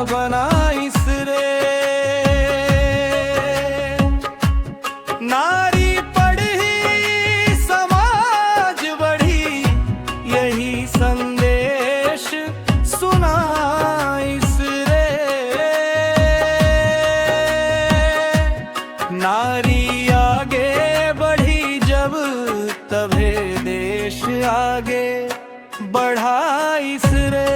बनाइस रे। नारी पढ़ी समाज बढ़ी, यही संदेश सुनाइस रे। नारी आगे बढ़ी जब, तभे देश आगे बढ़ाइस रे।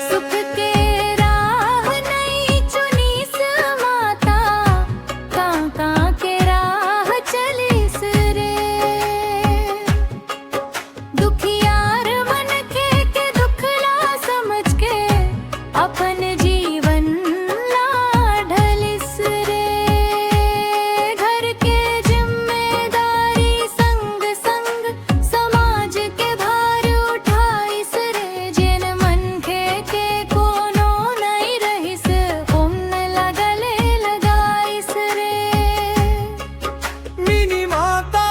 सुख के राह नहीं चुनीस माता, कां के राह चलीस रे। दुखियार मन के दुखला समझ के, अपन जीवन ला ढलिस रे। घर के जिम्मेदारी संग संग, समाज के भार उठाइस रे। जिन मन के कोनो नहीं रहिस, उन लगले लगाइस रे। मिनी माता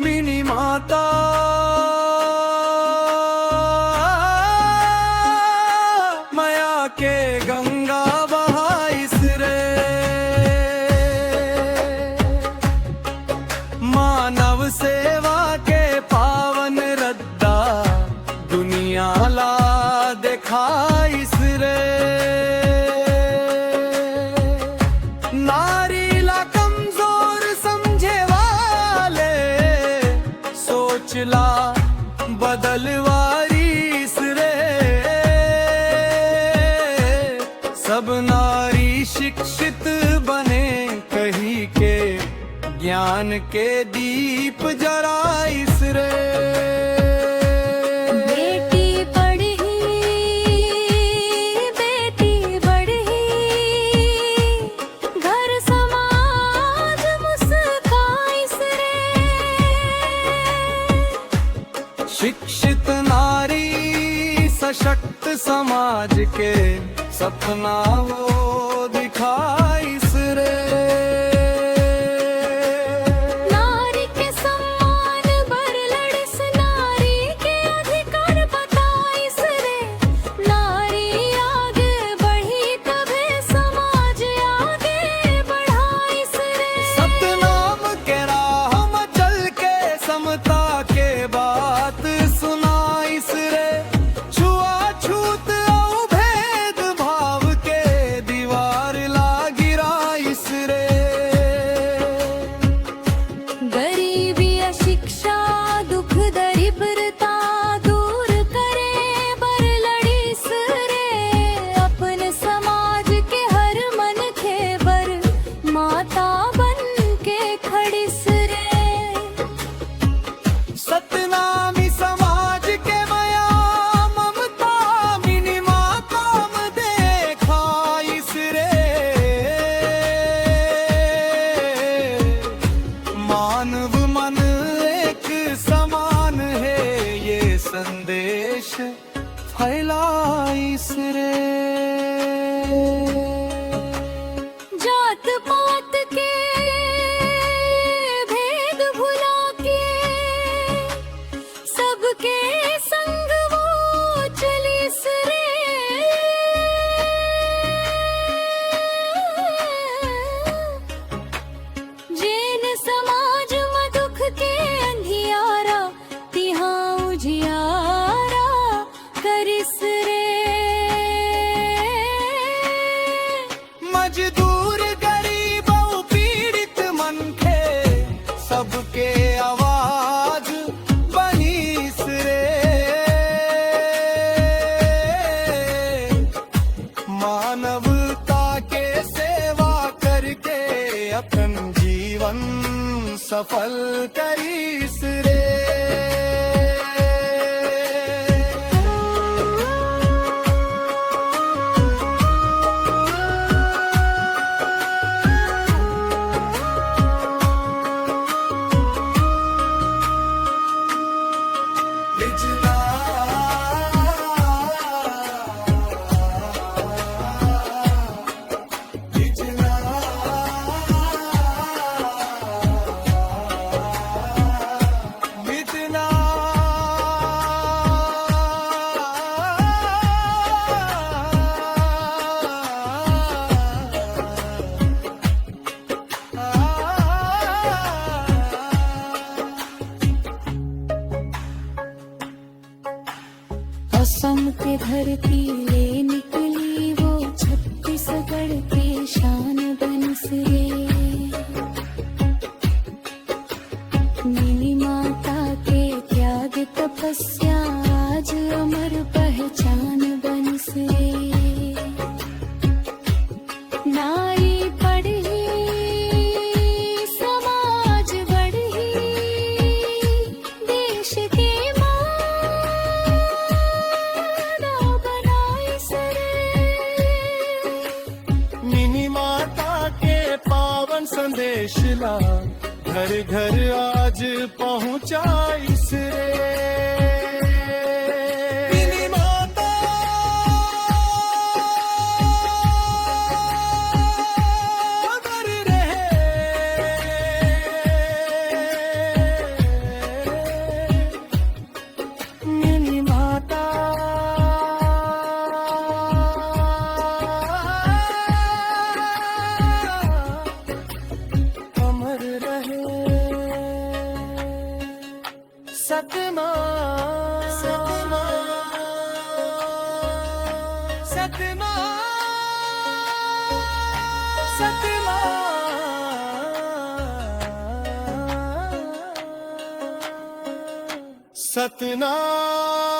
मिनी माता माया के गंगा बहाइस रे। मानव सेवा के पावन रद्दा, दुनिया ला दिखाइस रे। नारी ला कमजोर समझे वाले, सोच ला बदलवारीस रे। सब नारी शिक्षित बने, कही के ज्ञान के दीप जराइस रे। बेटी पढ़ी, बेटी बढ़ी, घर समाज मुस्काइस रे। शिक्षित नारी सशक्त समाज के, सपना वो दिखाइस रे। नारी के सम्मान बर लड़िस, नारी के अधिकार बताइस रे। नारी आगे बढ़ी तभे समाज आगे बढ़ाइस रे। सतनाम के राह में चल के, समता के बात सुनाइस रे। छुआछूत और भेद भाव के, दीवार ला गिराइस रे। गरीबी अशिक्षा दुख दरिद्रता दूर करे, बर लड़िस रे। अपन समाज के हर मन के बर, माता बन के खड़िस रे। सतनामी समाज के माया ममता, मिनी माता में देखाइस रे। मानव मन एक समान है, ये संदेश फैलाइस रे। जात पात के भेद भुला के, सबके संग वो चलीस रे। जैन समाज में दुख के अंधियारा, तिहाँ उजियारा करिस रे। मजदूर गरीब और पीड़ित मन के, सबके आवाज बनीस रे। मानवता के सेवा करके, अपन जीवन सफल करीस रे। भर्ती ले निकली वो छत्तीसगढ़ के शान बनसरे। नीली माता के त्याग तपस्या आज अमर पहचान बनसरे। नारी पढ़ी समाज बढ़ी देश के माता बनाई सरे। मिनी माता के पावन संदेश ला घर घर आज पहुंचाइस रे। मिनी माता अमर रहे। मिनी माता अमर रहे। सतमा सतमा सतमा सतमा सतनाम।